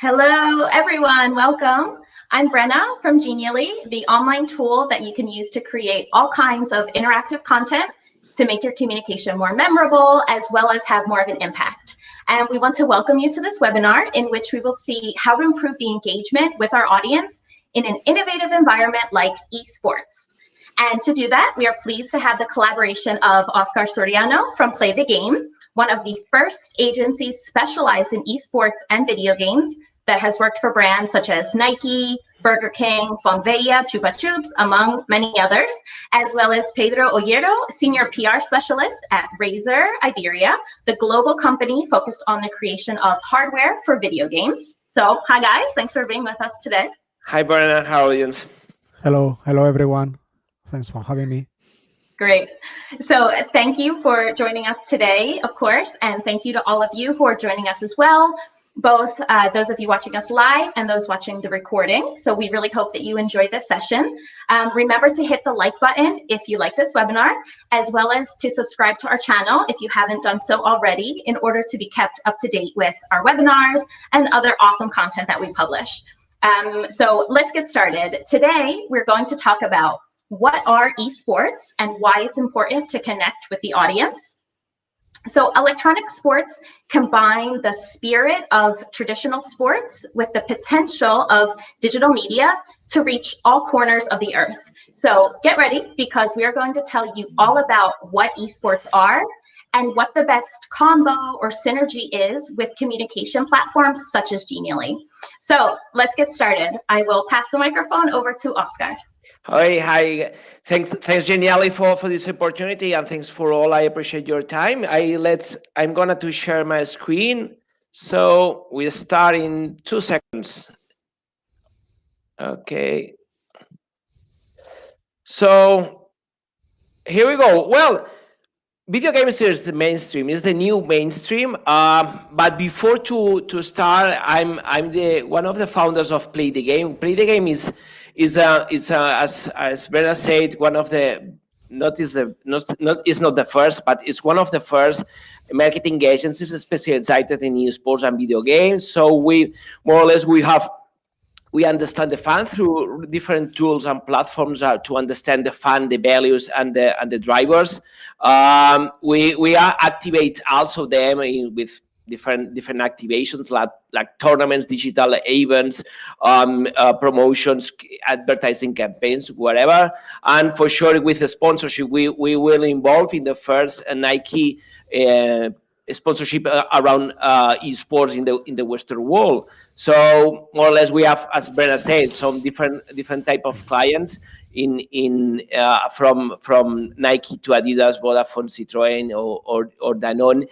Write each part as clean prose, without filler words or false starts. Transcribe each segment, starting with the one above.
Hello, everyone. Welcome. I'm Brenna from Genially, the online tool that you can use to create all kinds of interactive content to make your communication more memorable, as well as have more of an impact. And we want to welcome you to this webinar in which we will see how to improve the engagement with our audience in an innovative environment like esports. And to do that, we are pleased to have the collaboration of Oscar Soriano from Play the Game, one of the first agencies specialized in esports and video games that has worked for brands such as Nike, Burger King, Fonveya, Chupa Chups, among many others, as well as Pedro Ollero, Senior PR Specialist at Razer Iberia, the global company focused on the creation of hardware for video games. So, hi guys, thanks for being with us today. Hi, Brenna, how audience? Hello everyone. Thanks for having me. Great. So thank you for joining us today, of course, and thank you to all of you who are joining us as well, both those of you watching us live and those watching the recording. So we really hope that you enjoy this session. Remember to hit the like button if you like this webinar, as well as to subscribe to our channel if you haven't done so already, in order to be kept up to date with our webinars and other awesome content that we publish. So let's get started. Today, we're going to talk about what are esports and why it's important to connect with the audience. So electronic sports combine the spirit of traditional sports with the potential of digital media to reach all corners of the earth. So get ready, because we are going to tell you all about what esports are and what the best combo or synergy is with communication platforms such as Genially. So let's get started. I will pass the microphone over to Oscar. Hi. Thanks, Genially, for this opportunity, and thanks for all. I appreciate your time. I'm gonna to share my screen. So we start in 2 seconds. Okay. So here we go. Well, video games is the mainstream, is the new mainstream. But before to start, I'm one of the founders of Play the Game. Play the Game is as Brenna said, one of the not the first, but it's one of the first marketing agencies specialized in esports and video games. So we more or less we understand the fan through different tools and platforms to understand the fan, the values, and the drivers. We activate also them with different activations like tournaments, digital events, promotions, advertising campaigns, whatever. And for sure, with the sponsorship, we will involve in the first Nike sponsorship around esports in the Western world. So more or less, we have, as Brenna said, some different type of clients from Nike to Adidas, Vodafone, Citroën, or Danone.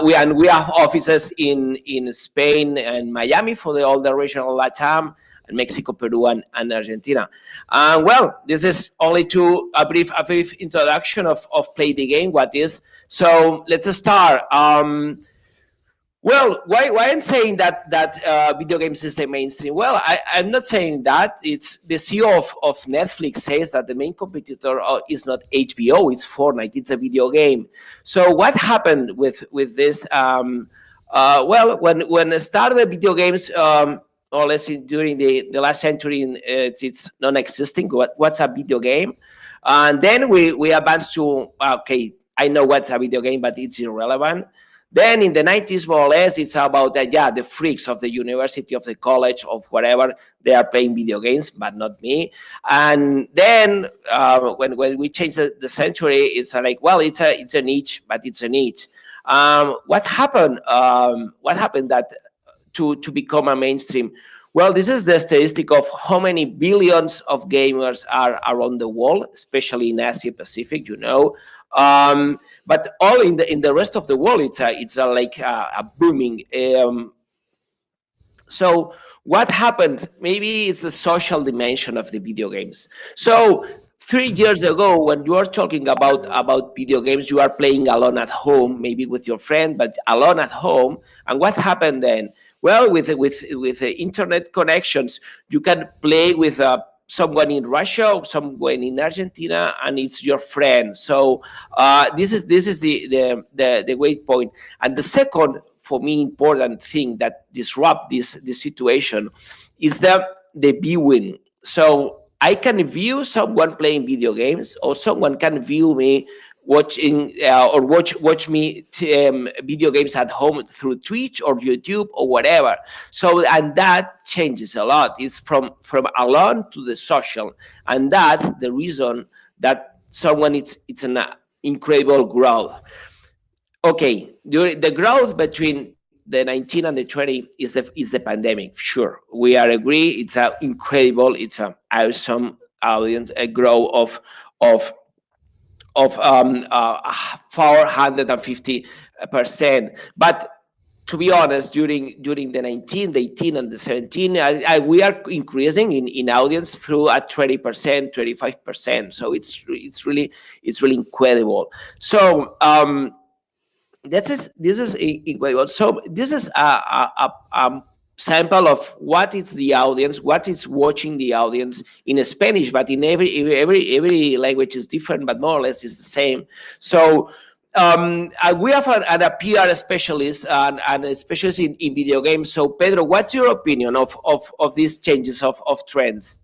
We have offices in Spain and Miami for all the regional LATAM, and Mexico, Peru, and Argentina. Well, this is only a brief introduction of Play the Game. What is? So let's start. Well, why I'm saying that video games is the mainstream? Well, I'm not saying that. It's the CEO of Netflix says that the main competitor is not HBO, it's Fortnite. It's a video game. So what happened with this? Well, when started the video games, more or less during the last century, it's non-existing. What's a video game? And then we advanced to okay, I know what's a video game, but it's irrelevant. Then in the 90s, more or less, it's about the freaks of the university, of the college, of whatever, they are playing video games, but not me. And then when we change the century, it's like, well, it's a niche, but it's a niche. What happened? What happened that to become a mainstream? Well, this is the statistic of how many billions of gamers are around the world, especially in Asia Pacific, but all in the rest of the world, it's like a booming. So what happened? Maybe it's the social dimension of the video games. So 3 years ago, when you are talking about video games, you are playing alone at home, maybe with your friend, but alone at home. And what happened then? Well, with the internet connections, you can play with someone in Russia or someone in Argentina, and it's your friend. So this is the great point. And the second, for me important thing that disrupt this situation is the viewing. So I can view someone playing video games, or someone can view me watching or watch me video games at home through Twitch or YouTube or whatever. So, and that changes a lot. It's from alone to the social, and that's the reason that someone it's an incredible growth. Okay, during the growth between the 19 and the 20 is the pandemic. Sure, we are agree. It's a incredible, it's a awesome audience, a growth of of 450%. But to be honest, during the 19, the 18, and the 17, we are increasing in audience through at 20%, 25%. So it's really incredible. So this is incredible. So this is a sample of what is the audience, what is watching the audience in Spanish, but in every language is different, but more or less is the same. So we have a PR specialist and a specialist in video games. So Pedro, what's your opinion of these changes of trends?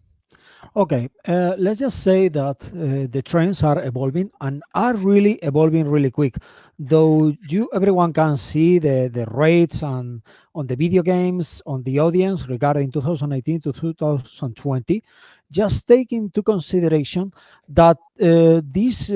Okay, let's just say that the trends are evolving and are really evolving really quick. Though everyone can see the rates on the video games on the audience regarding 2018 to 2020, just take into consideration that these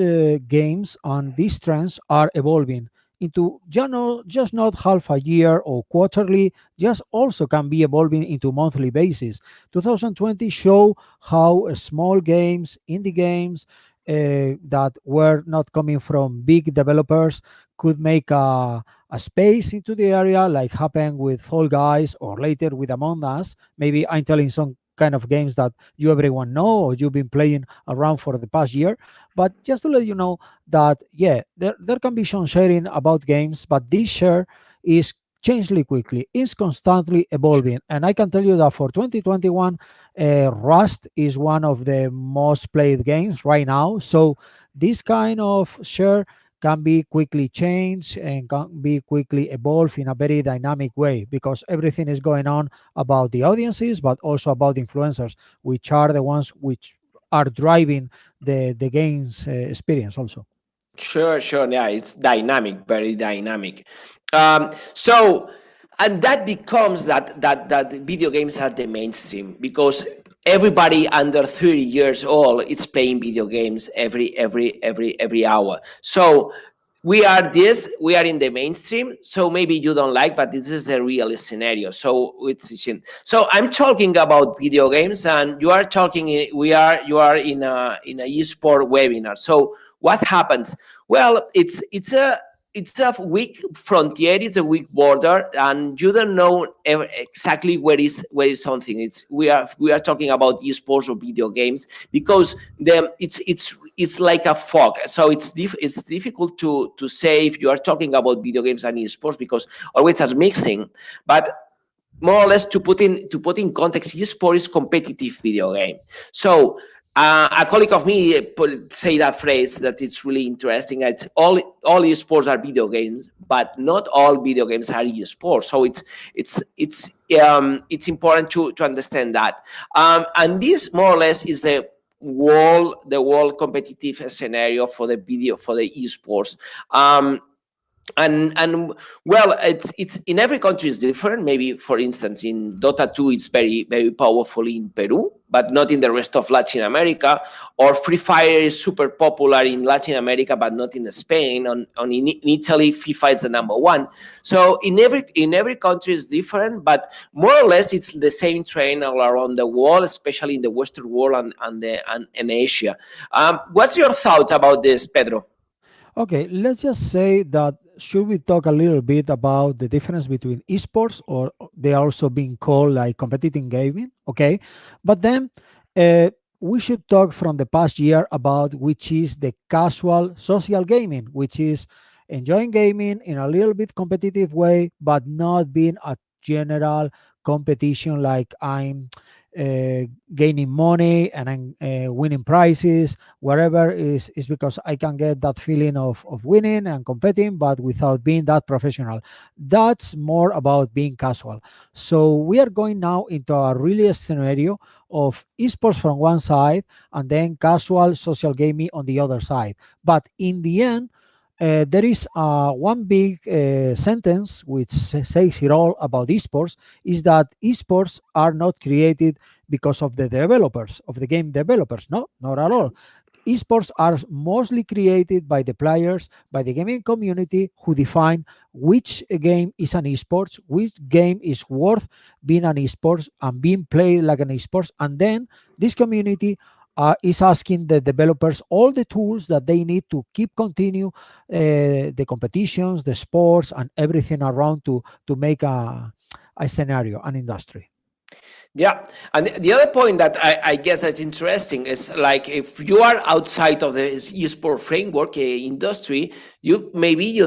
games and these trends are evolving into just not half a year or quarterly, just also can be evolving into monthly basis. 2020 show how small games, indie games that were not coming from big developers could make a space into the area, like happened with Fall Guys or later with Among Us. Maybe I'm telling some kind of games that you everyone know or you've been playing around for the past year. But just to let you know that, yeah, there can be some sharing about games, but this share is changing quickly, is constantly evolving. And I can tell you that for 2021, Rust is one of the most played games right now. So this kind of share can be quickly changed and can be quickly evolved in a very dynamic way because everything is going on about the audiences, but also about the influencers, which are the ones which are driving the game's experience also. Sure. Yeah, it's dynamic, very dynamic. So, and that becomes that video games are the mainstream because everybody under 30 years old is playing video games every hour. So we are in the mainstream. So maybe you don't like, but this is the real scenario. So so I'm talking about video games, and you are talking. You are in a esport webinar. So what happens? Well, it's a weak frontier, it's a weak border, and you don't know exactly where is something. We are talking about esports or video games because it's like a fog. So it's difficult to say if you are talking about video games and esports because always are mixing. But more or less to put in context, esport is competitive video game. So a colleague of me say that phrase that it's really interesting. It's all esports are video games, but not all video games are esports. So it's important to understand that. And this more or less is the world competitive scenario for the esports. And well, it's in every country is different. Maybe for instance in Dota 2 it's very powerful in Peru, but not in the rest of Latin America. Or Free Fire is super popular in Latin America but not in Spain. In Italy FIFA is the number one. So in every country is different, but more or less it's the same trend all around the world, especially in the Western world and Asia. What's your thoughts about this, Pedro? Okay, let's just say that should we talk a little bit about the difference between esports, or they are also being called like competitive gaming, okay? But then uh, we should talk from the past year about which is the casual social gaming, which is enjoying gaming in a little bit competitive way, but not being a general competition like I'm gaining money and I'm winning prizes, whatever, is because I can get that feeling of winning and competing, but without being that professional. That's more about being casual. So we are going now into a really scenario of esports from one side and then casual social gaming on the other side. But in the end, there is one big sentence which says it all about esports, is that esports are not created because of the developers, of the game developers. No, not at all. Esports are mostly created by the players, by the gaming community, who define which game is an esports, which game is worth being an esports and being played like an esports. And then this community is asking the developers all the tools that they need to keep continue the competitions, the sports, and everything around to make a scenario, an industry. Yeah, and the other point that I guess that's interesting is, like, if you are outside of the esport framework industry, you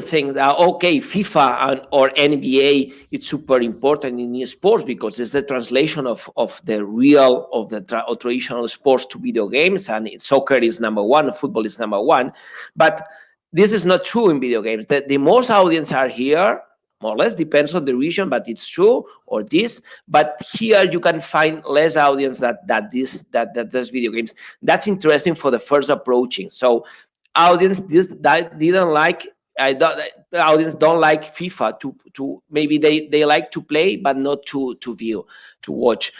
think that, okay, FIFA or NBA, it's super important in esports because it's the translation of the traditional sports to video games, and soccer is number one, football is number one, but this is not true in video games. The most audience are here, more or less, depends on the region, but it's true, or this. But here you can find less audience that does video games. That's interesting for the first approaching. So audience didn't like. Audience don't like FIFA to maybe they like to play but not to view, to watch.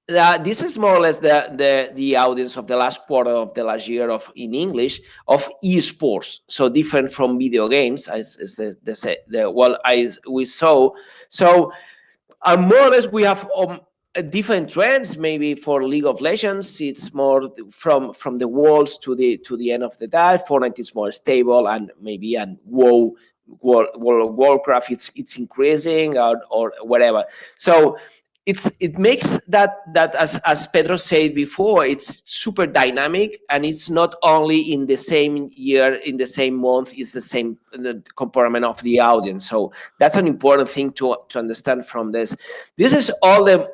This is more or less the audience of the last quarter of the last year in English of esports. So different from video games, as we saw. So more or less we have different trends. Maybe for League of Legends, it's more from the Worlds to the end of the day. Fortnite is more stable, and WoW, World of Warcraft, it's increasing, or whatever. So it makes that as Pedro said before, it's super dynamic, and it's not only in the same year, in the same month, it's the same component of the audience. So that's an important thing to understand from this. This is all the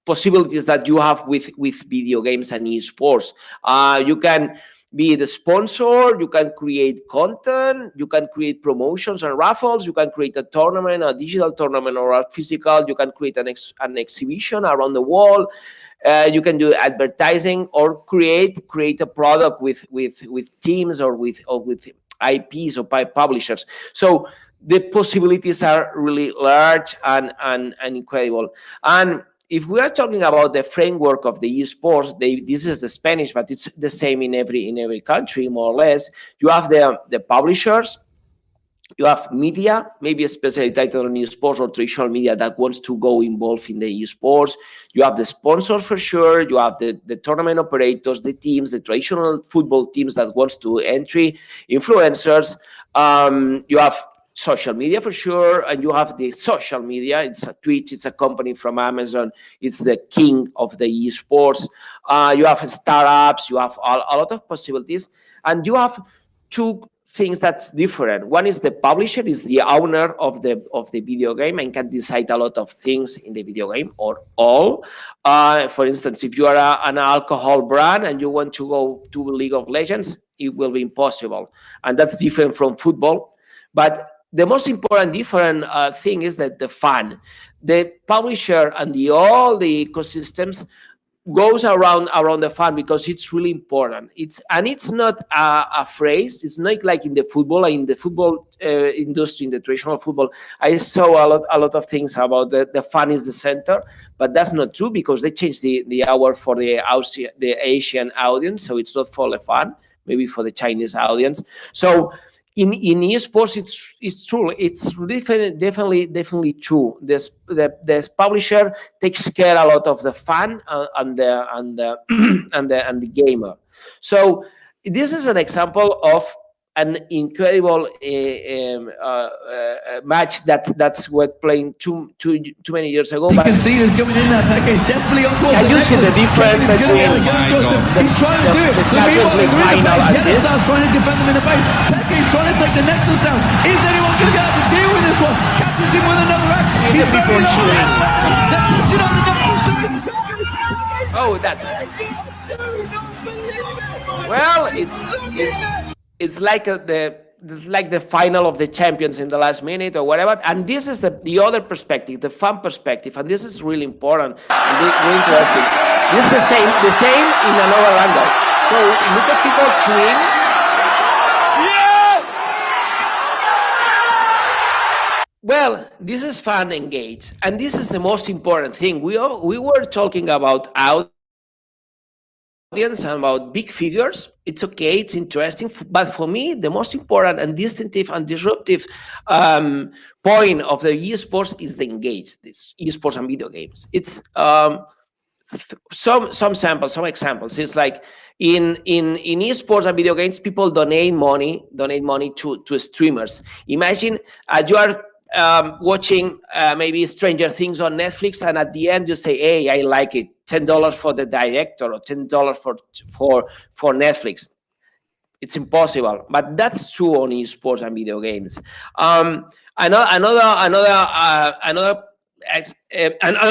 possibilities that you have with video games and esports. You can be the sponsor, you can create content, you can create promotions and raffles, you can create a tournament, a digital tournament or a physical, you can create an exhibition around the world, you can do advertising, or create a product with teams or with IPs or by publishers. So the possibilities are really large and incredible. And if we are talking about the framework of the esports, this is the Spanish, but it's the same in every country, more or less. You have the publishers, you have media, maybe especially titled on esports or traditional media that wants to go involved in the esports. You have the sponsors for sure. You have the tournament operators, the teams, the traditional football teams that wants to entry, influencers. You have social media for sure, and you have the social media. It's a Twitch, it's a company from Amazon, it's the king of the esports. You have startups, you have a lot of possibilities, and you have two things that's different. One is the publisher is the owner of the video game and can decide a lot of things in the video game, or all. For instance, if you are an alcohol brand and you want to go to League of Legends, it will be impossible, and that's different from football. But the most important different thing is that the fan, the publisher, and all the ecosystems goes around the fan, because it's really important. It's not a phrase. It's not like in the football industry, in the traditional football. I saw a lot of things about the fan is the center, but that's not true, because they changed the hour for the Asian audience, so it's not for the fan, maybe for the Chinese audience. So in esports, it's true. It's definitely true. This publisher takes care a lot of the fan and the gamer. So this is an example of an incredible match that's worth playing too many years ago. You can see who's coming in there. Peke's definitely on towards Can you see the difference between he's trying to do it. the Champions League final and this? Trying to defend them in the base. Peke's trying to take the Nexus down. Is anyone going to be able to deal with this one? Catches him with another axe. He's very low. They're pushing on the Nexus to it. Oh, that's well. It's like the final of the champions in the last minute or whatever. And this is the other perspective, the fan perspective, and this is really important and really interesting. This is the same in another angle. So look at people cheering. Well, this is fun, engaged, and this is the most important thing. We were talking about audience and about big figures. It's okay, it's interesting, but for me, the most important and distinctive and disruptive point of the esports is the engaged. This esports and video games. It's some samples, some examples. It's like in esports and video games, people donate money to streamers. Imagine you are watching maybe Stranger Things on Netflix, and at the end you say, "Hey, I like it. $10 for the director, or $10 for Netflix." It's impossible, but that's true on esports and video games. Another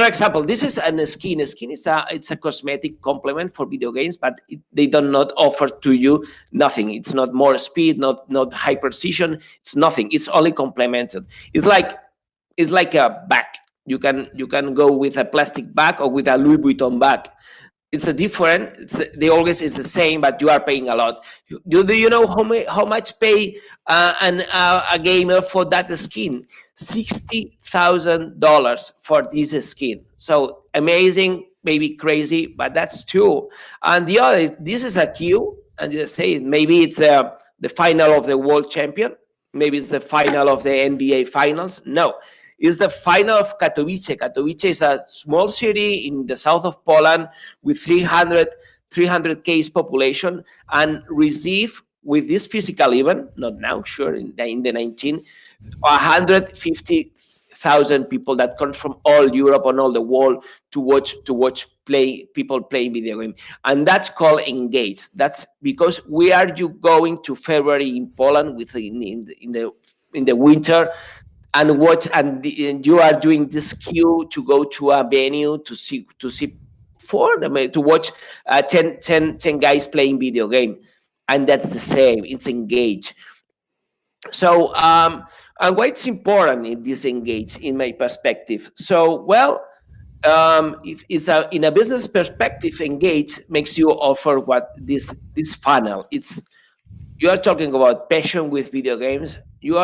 example. This is a skin. A skin is a cosmetic complement for video games, but they do not offer to you nothing. It's not more speed, not high precision. It's nothing. It's only complemented. It's like a bag. You can go with a plastic bag or with a Louis Vuitton bag. It's a different. They always is the same, but you are paying a lot. Do you know how much pay a gamer for that skin? $60,000 for this skin. So amazing, maybe crazy, but that's true. And the other, this is a queue, and you say maybe it's the final of the world champion, maybe it's the final of the NBA finals. No. It's the final of Katowice. Katowice is a small city in the south of Poland with 300K population, and receive with this physical event, not now, sure, in the 150,000 people that come from all Europe and all the world to watch people playing video game, and that's called engaged. That's because we are going to February in Poland in the winter. And you are doing this queue to go to a venue to watch 10 guys playing video game, and that's the same. It's engaged. So and why it's important in this engaged, in my perspective. So if it's in a business perspective, engaged makes you offer what this funnel. You are talking about passion with video games. You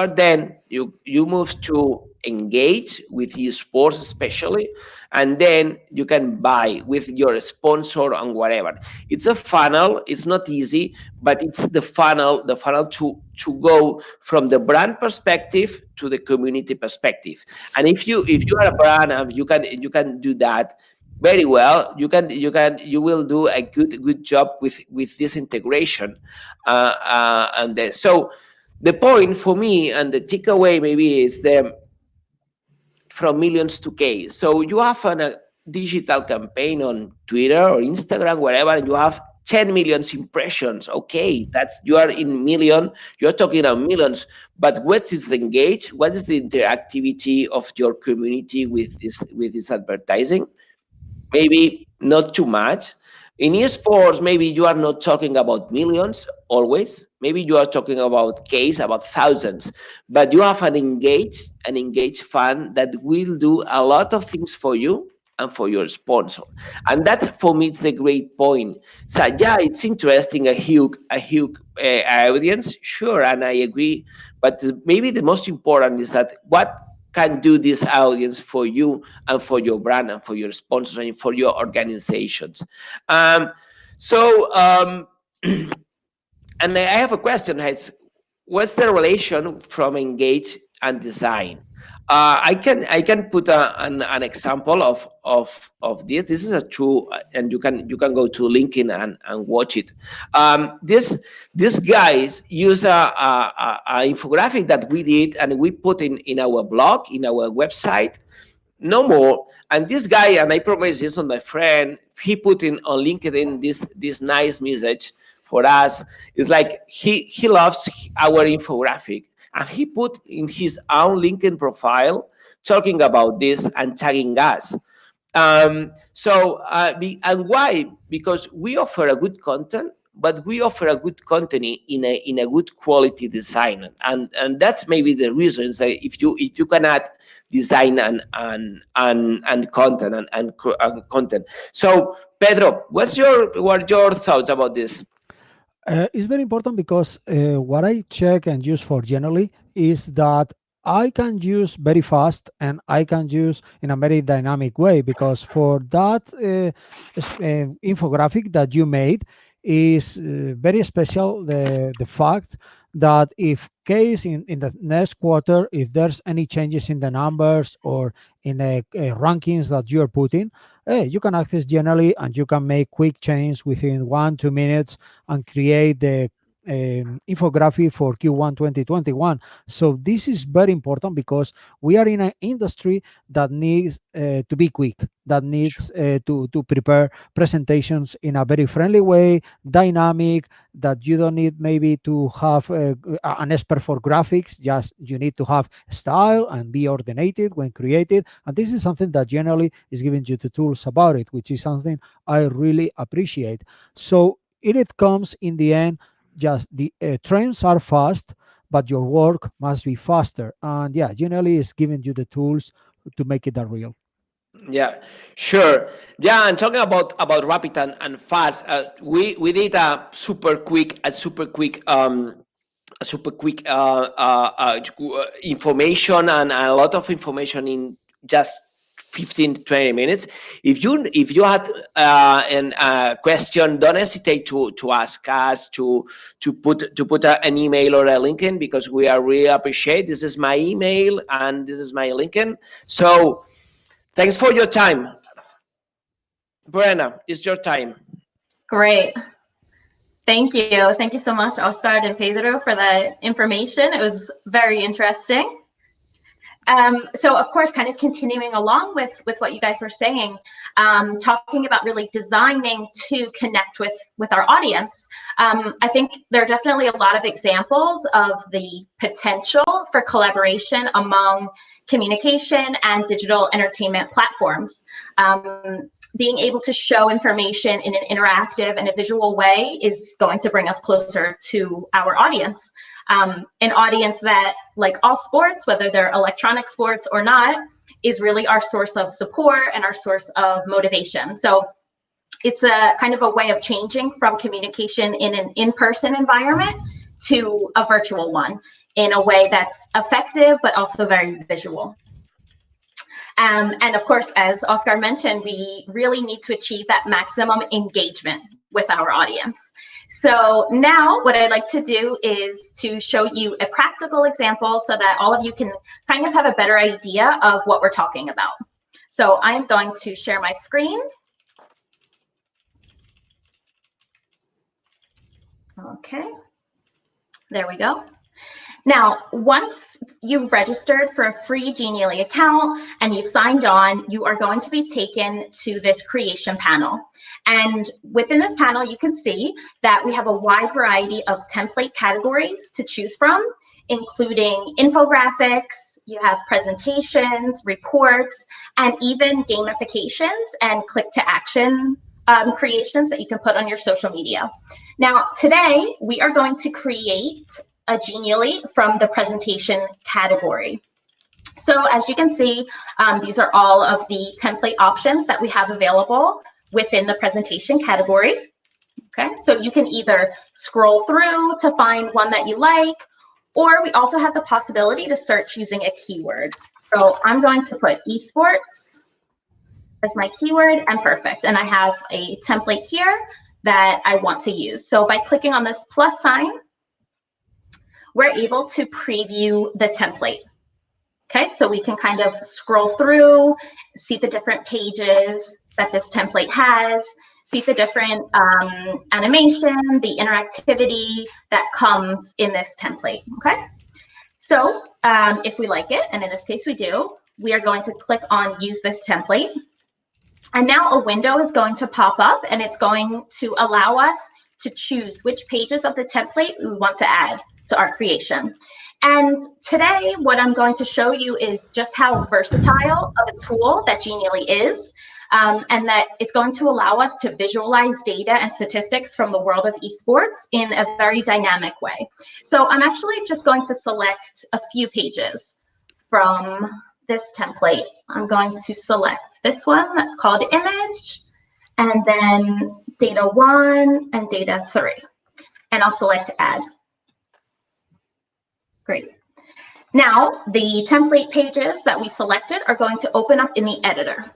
move to engage with esports especially, and then you can buy with your sponsor and whatever. It's a funnel. It's not easy, but it's the funnel to go from the brand perspective to the community perspective. And if you are a brand, you can do that very well. You will do a good job with this integration, so the point for me and the takeaway maybe is from millions to K. So you have a digital campaign on Twitter or Instagram, wherever, and you have 10 million impressions. Okay, you are in million. You're talking about millions. But what is engaged? What is the interactivity of your community with this advertising? Maybe not too much. In esports, maybe you are not talking about millions always. Maybe you are talking about Ks, about thousands. But you have an engaged fan that will do a lot of things for you and for your sponsor. And that's, for me, it's the great point. So yeah, it's interesting, a huge audience, sure, and I agree. But maybe the most important is that what can do this audience for you and for your brand and for your sponsors and for your organizations. And I have a question. It's what's the relation from engage and design? I can put an example of this. This is a true, and you can go to LinkedIn and watch it. These guys use a infographic that we did and we put in our blog, in our website, no more. And this guy, and I promise this on my friend, he put on LinkedIn this nice message for us. It's like he loves our infographic. And he put in his own LinkedIn profile talking about this and tagging us. And why? Because we offer a good content, but we offer a good content in a good quality design, and that's maybe the reason. Is that if you can add design and content and content. So Pedro, what are your thoughts about this? It's very important because what I check and use for generally is that I can use very fast and I can use in a very dynamic way, because for that infographic that you made is very special, the fact that if case in the next quarter, if there's any changes in the numbers or in the rankings that you're putting, you can access generally and you can make quick change within 1-2 minutes and create the infographic for Q1 2021. So this is very important because we are in an industry that needs to be quick, that needs to prepare presentations in a very friendly way, dynamic, that you don't need maybe to have an expert for graphics, just you need to have style and be coordinated when created. And this is something that generally is giving you the tools about it, which is something I really appreciate. So it comes in the end, just the trends are fast, but your work must be faster. And yeah, generally is giving you the tools to make it a real. Yeah, sure. Yeah, and talking about rapid and fast, we did a super quick information and a lot of information in just 15 to 20 minutes. If you had a question, don't hesitate to ask us, to put an email or a link in, because we are really appreciate. This is my email and this is my link in. So thanks for your time. Brenna, it's your time. Great. Thank you. Thank you so much, Oscar and Pedro, for the information. It was very interesting. So of course, kind of continuing along with what you guys were saying, talking about really designing to connect with our audience. I think there are definitely a lot of examples of the potential for collaboration among communication and digital entertainment platforms. Being able to show information in an interactive and a visual way is going to bring us closer to our audience. An audience that, like all sports, whether they're electronic sports or not, is really our source of support and our source of motivation. So it's a kind of a way of changing from communication in an in-person environment to a virtual one in a way that's effective, but also very visual. And of course, as Oscar mentioned, we really need to achieve that maximum engagement with our audience. So now what I'd like to do is to show you a practical example so that all of you can kind of have a better idea of what we're talking about. So I am going to share my screen. Okay, there we go. Now, once you've registered for a free Genially account and you've signed on, you are going to be taken to this creation panel. And within this panel, you can see that we have a wide variety of template categories to choose from, including infographics, you have presentations, reports, and even gamifications and click-to-action creations that you can put on your social media. Now, today, we are going to create a Genially from the presentation category. So as you can see, these are all of the template options that we have available within the presentation category. Okay, so you can either scroll through to find one that you like, or we also have the possibility to search using a keyword. So I'm going to put esports as my keyword, and perfect. And I have a template here that I want to use. So by clicking on this plus sign, we're able to preview the template. Okay, so we can kind of scroll through, see the different pages that this template has, see the different animation, the interactivity that comes in this template. Okay, so if we like it, and in this case we do, we are going to click on use this template. And now a window is going to pop up, and it's going to allow us to choose which pages of the template we want to add to our creation. And today, what I'm going to show you is just how versatile of a tool that Genially is. and that it's going to allow us to visualize data and statistics from the world of esports in a very dynamic way. So I'm actually just going to select a few pages from this template. I'm going to select this one that's called image, and then data 1 and data 3. And I'll select add. Great. Now, the template pages that we selected are going to open up in the editor.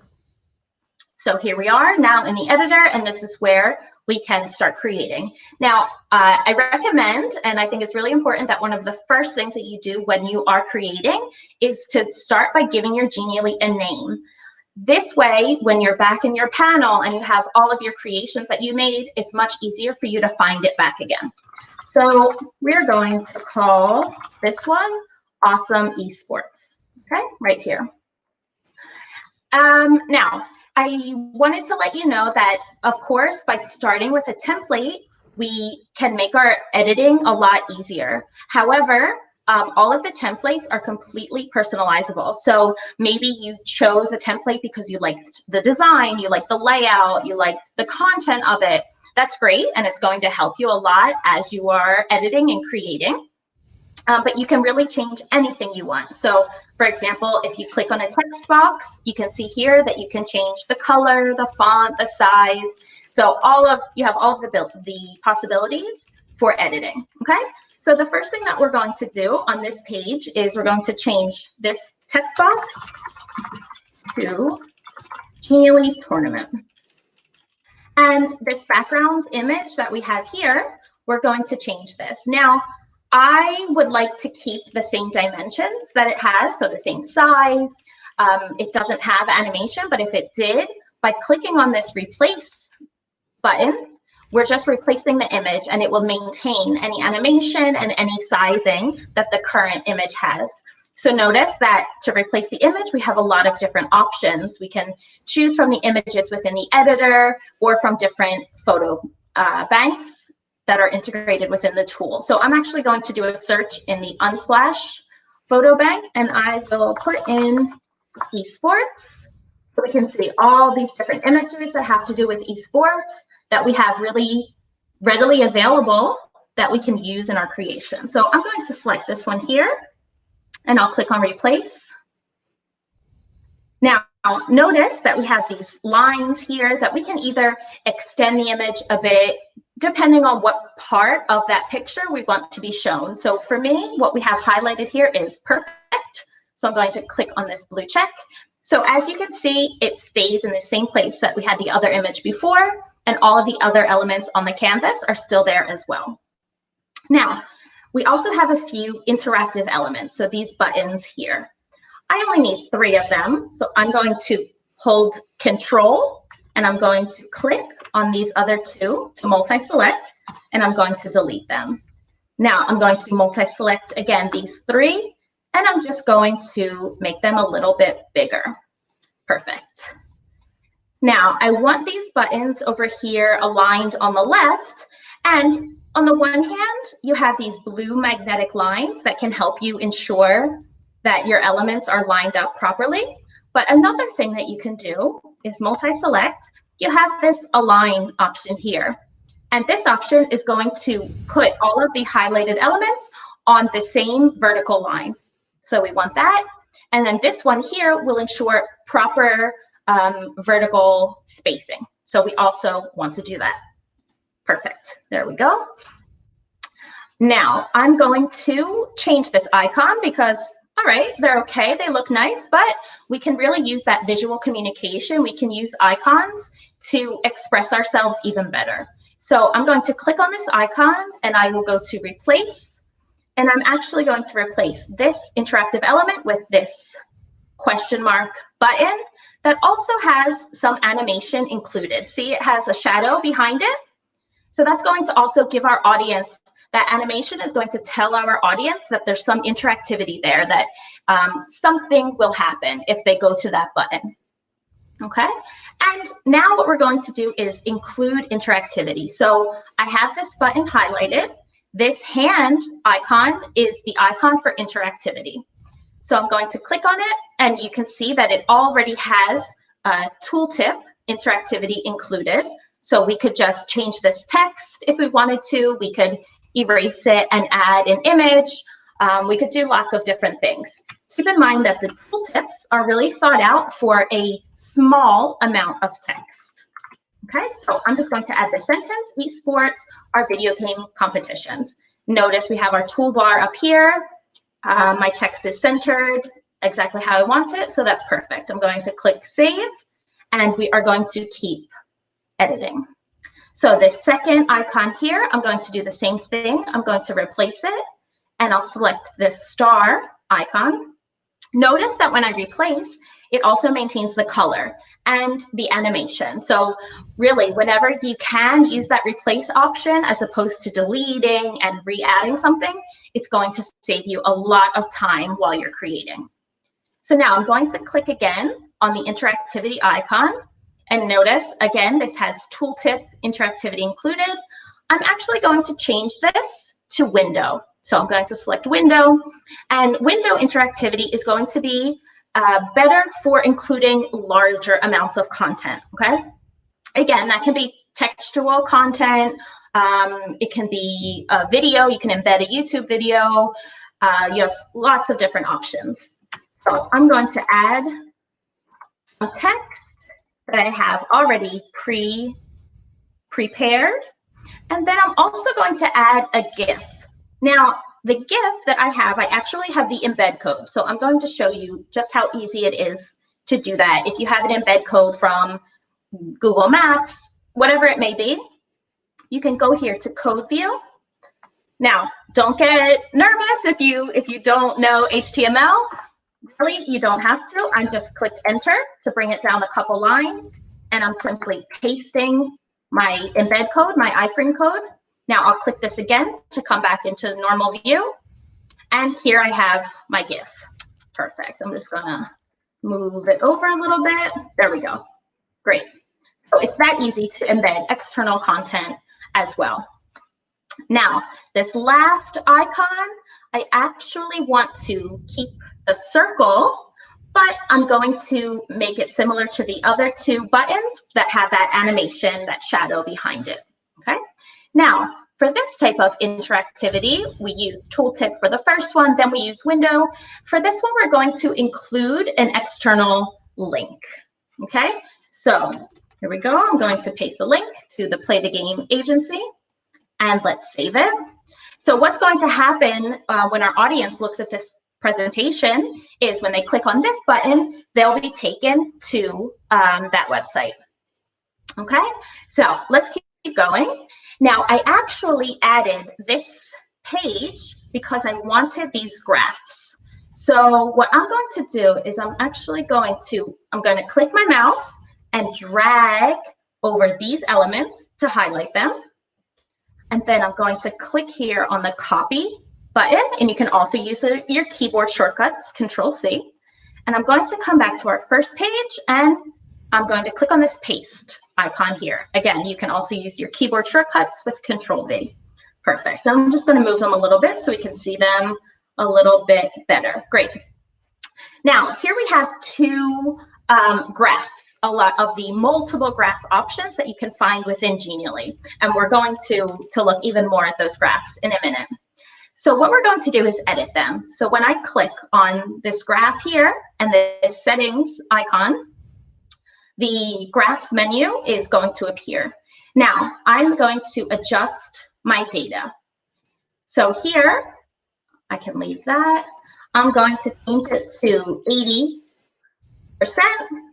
So here we are now in the editor, and this is where we can start creating. Now, I recommend, and I think it's really important, that one of the first things that you do when you are creating is to start by giving your Genially a name. This way, when you're back in your panel and you have all of your creations that you made, it's much easier for you to find it back again. So we're going to call this one Awesome Esports, okay, right here. Now, I wanted to let you know that, of course, by starting with a template, we can make our editing a lot easier. However, all of the templates are completely personalizable. So maybe you chose a template because you liked the design, you liked the layout, you liked the content of it. That's great, and it's going to help you a lot as you are editing and creating. But you can really change anything you want. So, for example, if you click on a text box, you can see here that you can change the color, the font, the size. So you have all of the possibilities for editing, okay? So the first thing that we're going to do on this page is we're going to change this text box to Genially Tournament. And this background image that we have here, we're going to change this. Now, I would like to keep the same dimensions that it has, so the same size. It doesn't have animation, but if it did, by clicking on this replace button, we're just replacing the image and it will maintain any animation and any sizing that the current image has. So notice that to replace the image, we have a lot of different options. We can choose from the images within the editor or from different photo banks that are integrated within the tool. So I'm actually going to do a search in the Unsplash photo bank, and I will put in esports. So we can see all these different images that have to do with esports that we have really readily available that we can use in our creation. So I'm going to select this one here, and I'll click on replace. Now, notice that we have these lines here that we can either extend the image a bit, depending on what part of that picture we want to be shown. So for me, what we have highlighted here is perfect. So I'm going to click on this blue check. So as you can see, it stays in the same place that we had the other image before, and all of the other elements on the canvas are still there as well. Now, we also have a few interactive elements. So these buttons here, I only need 3 of them. So I'm going to hold Control, and I'm going to click on these other 2 to multi-select, and I'm going to delete them. Now I'm going to multi-select again these 3, and I'm just going to make them a little bit bigger. Perfect. Now I want these buttons over here aligned on the left, and on the one hand, you have these blue magnetic lines that can help you ensure that your elements are lined up properly. But another thing that you can do is multi-select. You have this align option here. And this option is going to put all of the highlighted elements on the same vertical line. So we want that. And then this one here will ensure proper vertical spacing. So we also want to do that. Perfect. There we go. Now I'm going to change this icon because, all right, they're okay, they look nice, but we can really use that visual communication. We can use icons to express ourselves even better. So I'm going to click on this icon and I will go to replace. And I'm actually going to replace this interactive element with this question mark button that also has some animation included. See, it has a shadow behind it. So that's going to also give our audience, that animation is going to tell our audience that there's some interactivity there, that something will happen if they go to that button. Okay, and now what we're going to do is include interactivity. So I have this button highlighted. This hand icon is the icon for interactivity. So I'm going to click on it, and you can see that it already has tooltip interactivity included. So we could just change this text if we wanted to. We could erase it and add an image. We could do lots of different things. Keep in mind that the tooltips are really thought out for a small amount of text. Okay, so I'm just going to add the sentence, esports are video game competitions. Notice we have our toolbar up here. My text is centered exactly how I want it, so that's perfect. I'm going to click save, and we are going to keep editing. So the second icon here, I'm going to do the same thing. I'm going to replace it, and I'll select this star icon. Notice that when I replace, it also maintains the color and the animation. So really, whenever you can use that replace option as opposed to deleting and re-adding something, it's going to save you a lot of time while you're creating. So now I'm going to click again on the interactivity icon. And notice, again, this has tooltip interactivity included. I'm actually going to change this to window. So I'm going to select window, and window interactivity is going to be better for including larger amounts of content, okay? Again, that can be textual content. It can be a video. You can embed a YouTube video. You have lots of different options. So I'm going to add some text that I have already prepared. And then I'm also going to add a GIF. Now, the GIF that I actually have the embed code. So I'm going to show you just how easy it is to do that. If you have an embed code from Google Maps, whatever it may be, you can go here to code view. Now, don't get nervous if you don't know HTML. Really, you don't have to. I'm just click enter to bring it down a couple lines, and I'm simply pasting my embed code, my iframe code. Now I'll click this again to come back into the normal view. And here I have my GIF. Perfect. I'm just gonna move it over a little bit. There we go. Great. So it's that easy to embed external content as well. Now, this last icon, I actually want to keep the circle, but I'm going to make it similar to the other two buttons that have that animation, that shadow behind it, okay? Now, for this type of interactivity, we use tooltip for the first one, then we use window. For this one, we're going to include an external link, okay? So here we go. I'm going to paste the link to the Play the Game agency, and let's save it. So what's going to happen when our audience looks at this presentation is when they click on this button, they'll be taken to that website, okay? So let's keep going. Now, I actually added this page because I wanted these graphs. So what I'm going to do is I'm going to click my mouse and drag over these elements to highlight them. And then I'm going to click here on the copy button, and you can also use your keyboard shortcuts, Control-C. And I'm going to come back to our first page, and I'm going to click on this paste icon here. Again, you can also use your keyboard shortcuts with Control-V. Perfect. I'm just going to move them a little bit so we can see them a little bit better. Great. Now, here we have two graphs, a lot of the multiple graph options that you can find within Genially. And we're going to look even more at those graphs in a minute. So what we're going to do is edit them. So when I click on this graph here and this settings icon, the graphs menu is going to appear. Now, I'm going to adjust my data. So here, I can leave that. I'm going to change it to 80%.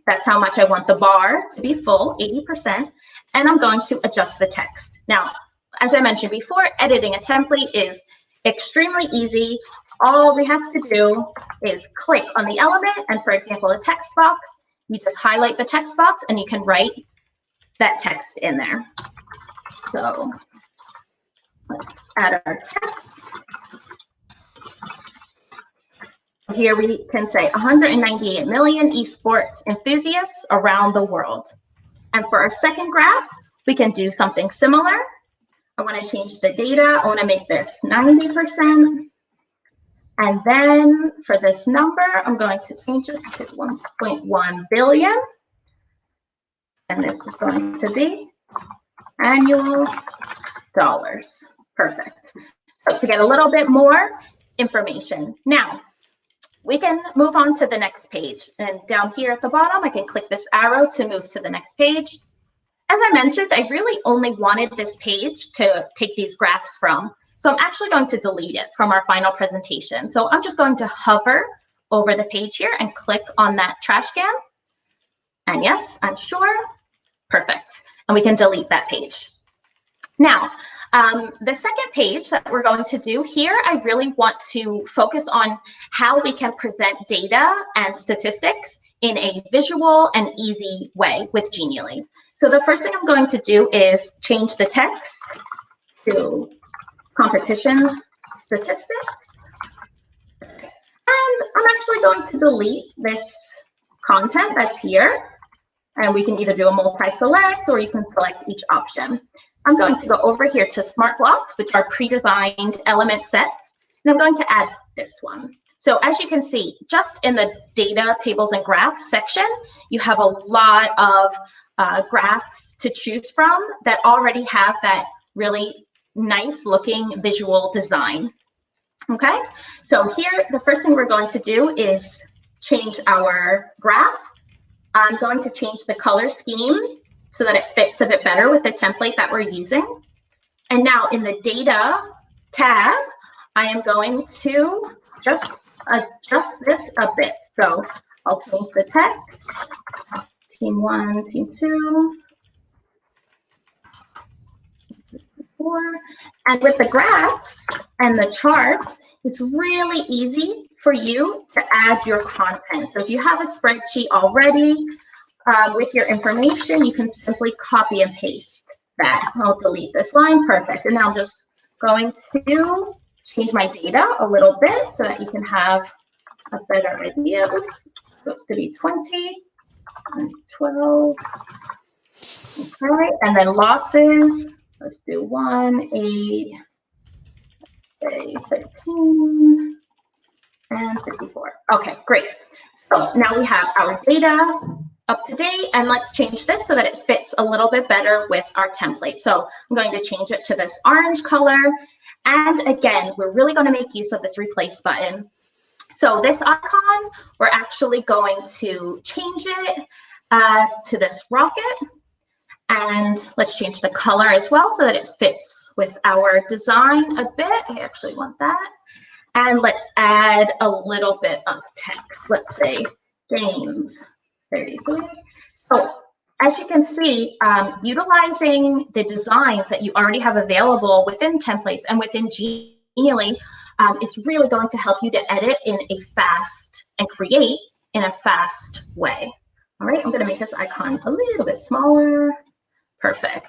That's how much I want the bar to be full, 80%. And I'm going to adjust the text. Now, as I mentioned before, editing a template is extremely easy. All we have to do is click on the element, and for example, a text box, you just highlight the text box and you can write that text in there. So let's add our text. Here we can say 198 million esports enthusiasts around the world. And for our second graph, we can do something similar. I want to change the data. I want to make this 90%. And then for this number, I'm going to change it to 1.1 billion. And this is going to be annual dollars. Perfect. So to get a little bit more information. Now, we can move on to the next page. And down here at the bottom, I can click this arrow to move to the next page. As I mentioned, I really only wanted this page to take these graphs from. So I'm actually going to delete it from our final presentation. So I'm just going to hover over the page here and click on that trash can. And yes, I'm sure. Perfect. And we can delete that page. Now, the second page that we're going to do here, I really want to focus on how we can present data and statistics in a visual and easy way with Genially. So the first thing I'm going to do is change the text to competition statistics. And I'm actually going to delete this content that's here. And we can either do a multi-select or you can select each option. I'm going to go over here to Smart Blocks, which are pre-designed element sets. And I'm going to add this one. So as you can see, just in the data, tables, and graphs section, you have a lot of graphs to choose from that already have that really nice looking visual design. Okay, so here, the first thing we're going to do is change our graph. I'm going to change the color scheme so that it fits a bit better with the template that we're using. And now in the data tab, I am going to just adjust this a bit. So I'll change the text, team 1, team 2, 4. And with the graphs and the charts, it's really easy for you to add your content. So if you have a spreadsheet already with your information, you can simply copy and paste that. I'll delete this line. Perfect. And now I'm just going to change my data a little bit so that you can have a better idea. Oops, it's supposed to be 20 and 12. Okay, and then losses. Let's do 1, 8, 13, and 54. Okay, great. So now we have our data up to date, and let's change this so that it fits a little bit better with our template. So I'm going to change it to this orange color. And again, we're really going to make use of this replace button. So this icon, we're actually going to change it to this rocket. And let's change the color as well so that it fits with our design a bit. I actually want that. And let's add a little bit of text. Let's say games 33. So as you can see, utilizing the designs that you already have available within templates and within Genially is really going to help you to edit in a fast and create in a fast way. All right, I'm going to make this icon a little bit smaller. Perfect.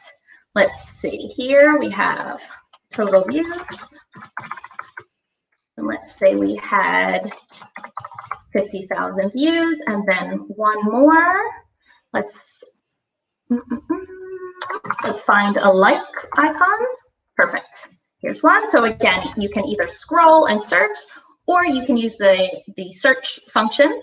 Let's see here. We have total views. And let's say we had 50,000 views and then one more. Let's find a like icon. Perfect. Here's one. So again, you can either scroll and search, or you can use the search function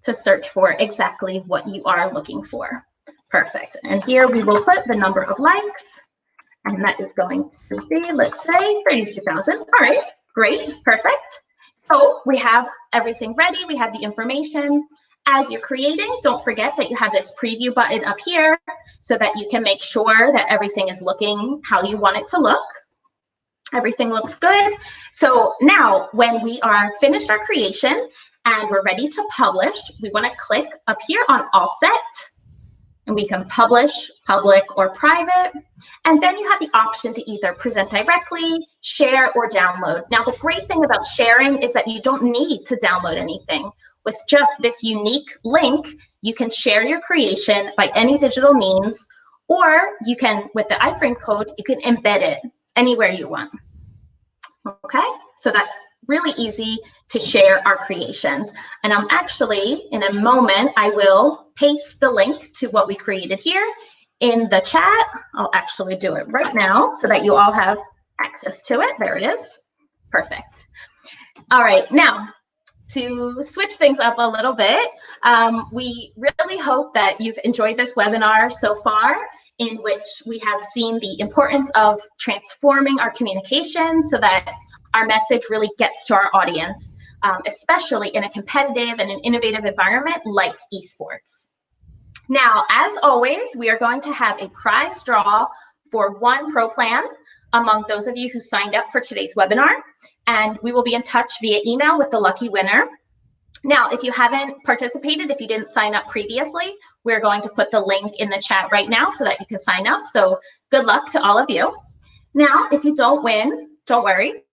to search for exactly what you are looking for. Perfect. And here we will put the number of likes, and that is going to be, let's say, 32,000. All right, great, perfect. So we have everything ready. We have the information. As you're creating, don't forget that you have this preview button up here so that you can make sure that everything is looking how you want it to look. Everything looks good. So now when we are finished our creation and we're ready to publish, we want to click up here on All Set. And we can publish, public, or private. And then you have the option to either present directly, share, or download. Now, the great thing about sharing is that you don't need to download anything. With just this unique link, you can share your creation by any digital means, or you can, with the iframe code, you can embed it anywhere you want. Okay, so that's really easy to share our creations. And I'm actually, in a moment, I will paste the link to what we created here in the chat. I'll actually do it right now so that you all have access to it. There it is. Perfect. All right, now, to switch things up a little bit. We really hope that you've enjoyed this webinar so far, in which we have seen the importance of transforming our communication so that our message really gets to our audience, especially in a competitive and an innovative environment like esports. Now, as always, we are going to have a prize draw for one pro plan among those of you who signed up for today's webinar, and we will be in touch via email with the lucky winner. Now, if you haven't participated, if you didn't sign up previously, we're going to put the link in the chat right now so that you can sign up. So good luck to all of you. Now, if you don't win, don't worry.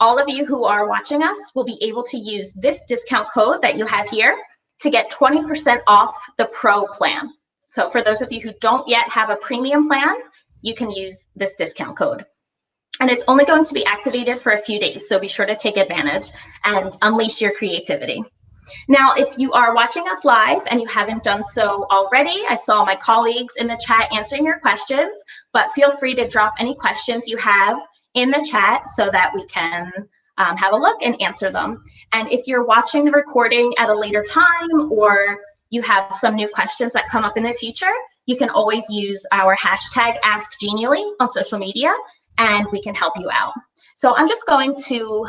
All of you who are watching us will be able to use this discount code that you have here to get 20% off the pro plan. So for those of you who don't yet have a premium plan, you can use this discount code. And it's only going to be activated for a few days, so be sure to take advantage and unleash your creativity. Now, if you are watching us live and you haven't done so already, I saw my colleagues in the chat answering your questions, but feel free to drop any questions you have in the chat so that we can have a look and answer them. And if you're watching the recording at a later time, or you have some new questions that come up in the future, you can always use our hashtag #AskGenially on social media, and we can help you out. So I'm just going to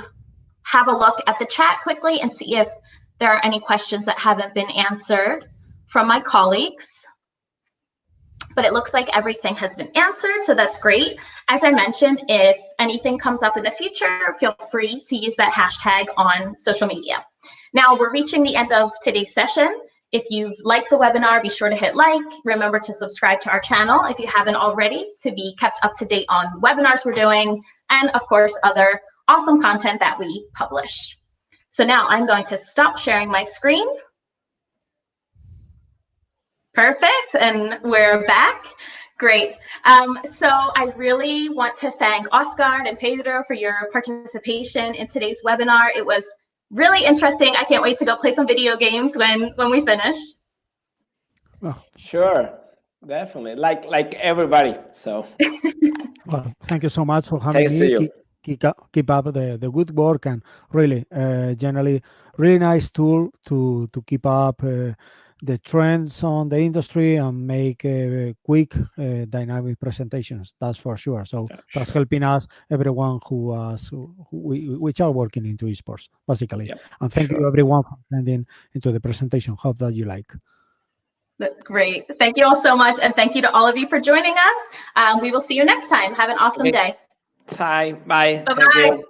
have a look at the chat quickly and see if there are any questions that haven't been answered from my colleagues. But it looks like everything has been answered, so that's great. As I mentioned, if anything comes up in the future, feel free to use that hashtag on social media. Now, we're reaching the end of today's session. If you've liked the webinar, be sure to hit like. Remember to subscribe to our channel if you haven't already, to be kept up to date on webinars we're doing, and of course, other awesome content that we publish. So now I'm going to stop sharing my screen. Perfect, and we're back. Great. So I really want to thank Oscar and Pedro for your participation in today's webinar. It was really interesting. I can't wait to go play some video games when we finish. Oh, Sure, definitely, like everybody. So well, thank you so much for having thanks to me. you. Keep up the good work, and really, generally, really nice tool to keep up the trends on the industry and make quick, dynamic presentations. That's for sure. So Yeah, that's sure. helping us, everyone which are working into esports, basically. Yep, And thank you sure. everyone for attending into the presentation. Hope that you like. Great. Thank you all so much, and thank you to all of you for joining us. We will see you next time. Have an awesome day. Bye. Bye. Bye-bye. Thank you.